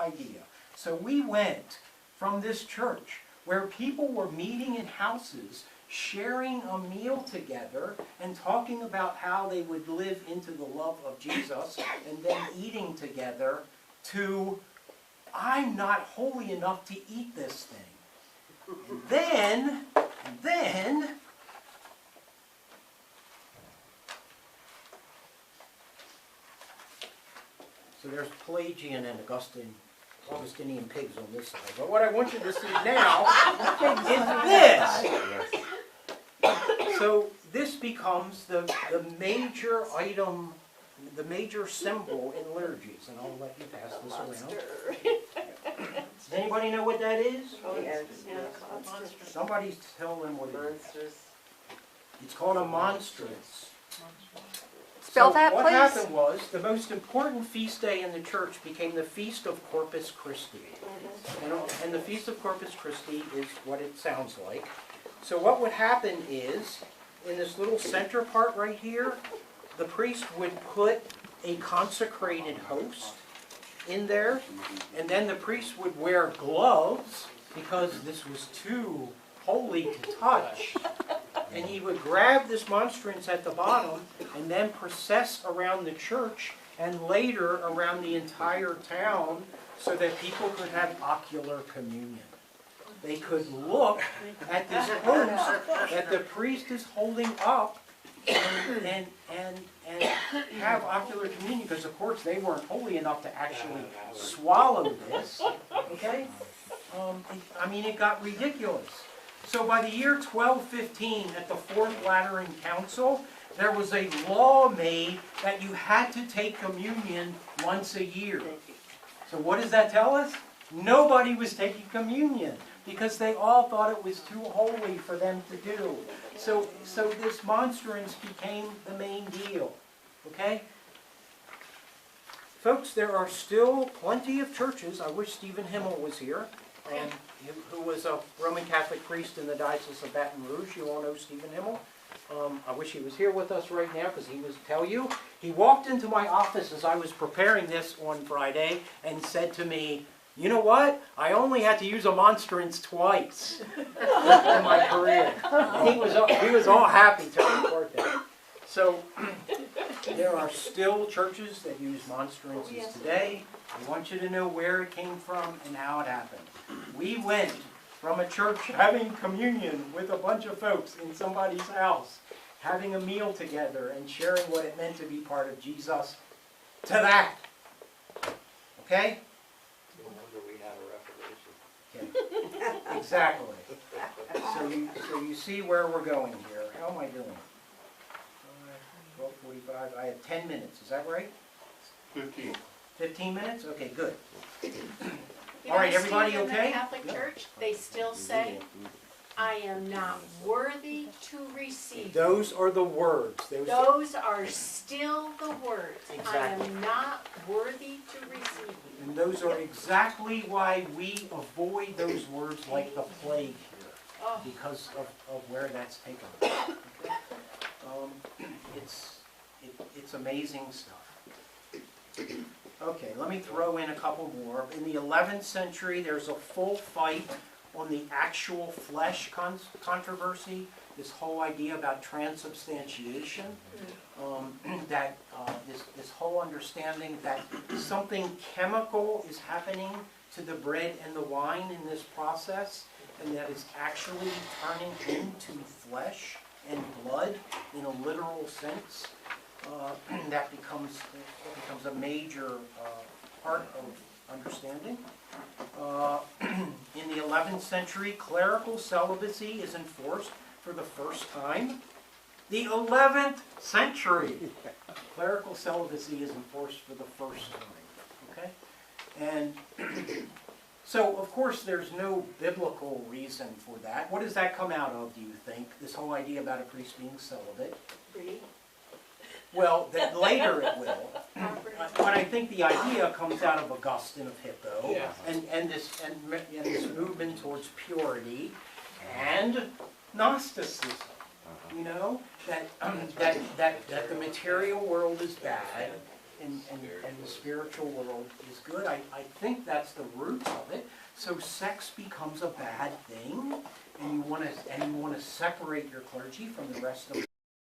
idea. So we went from this church where people were meeting in houses, sharing a meal together and talking about how they would live into the love of Jesus and then eating together, to I'm not holy enough to eat this thing. And then so there's Pelagian and Augustinian pigs on this side. But what I want you to see now is this. So this becomes the major item, the major symbol in liturgies. And I'll let you pass this around. Does anybody know what that is? Oh, yes. Somebody tell them what it is. It's called a monstrance. Spell that, what please. happened was, the most important feast day in the church became the Feast of Corpus Christi. And the Feast of Corpus Christi is what it sounds like. So what would happen is, in this little center part right here, the priest would put a consecrated host in there, and then the priest would wear gloves, because this was too holy to touch. And he would grab this monstrance at the bottom and then process around the church and later around the entire town so that people could have ocular communion. They could look at this host that the priest is holding up and have ocular communion, because of course they weren't holy enough to actually swallow this. Okay? I mean, it got ridiculous. So by the year 1215, at the Fourth Lateran Council, there was a law made that you had to take communion once a year. So what does that tell us? Nobody was taking communion because they all thought it was too holy for them to do. So this monstrance became the main deal. Okay? Folks, there are still plenty of churches. I wish Stephen Himmel was here. Who was a Roman Catholic priest in the Diocese of Baton Rouge. You all know Stephen Himmel. I wish he was here with us right now, because he would tell you. He walked into my office as I was preparing this on Friday and said to me, "You know what? I only had to use a monstrance twice in my career." And he was all happy to report that. So there are still churches that use monstrances today. I want you to know where it came from and how it happened. We went from a church having communion with a bunch of folks in somebody's house, having a meal together and sharing what it meant to be part of Jesus, to that. Okay? No wonder we had a Reformation. Okay. Exactly. So you see where we're going here. How am I doing? 12:45. I have 10 minutes. Is that right? 15. 15 minutes? Okay, good. You All right, know, everybody Steve, okay? In the Catholic Church, they still say, "I am not worthy to receive." Those are the words. Those are still the words. Exactly. I am not worthy to receive. And those are exactly why we avoid those words like the plague here, Oh. because of where that's taken us. Okay? It's amazing stuff. Okay, let me throw in a couple more. In the 11th century, there's a full fight on the actual flesh controversy, this whole idea about transubstantiation, this whole understanding that something chemical is happening to the bread and the wine in this process, and that is actually turning into flesh and blood in a literal sense. That becomes a major part of understanding. In the 11th century, clerical celibacy is enforced for the first time. The 11th century, clerical celibacy is enforced for the first time. Okay, and so of course there's no biblical reason for that. What does that come out of, do you think? This whole idea about a priest being celibate? Free. Well, that later it will. But I think the idea comes out of Augustine of Hippo, Yeah. and this movement towards purity and Gnosticism. You know, that the material world is bad, and the spiritual world is good. I think that's the roots of it. So sex becomes a bad thing, and you want to separate your clergy from the rest of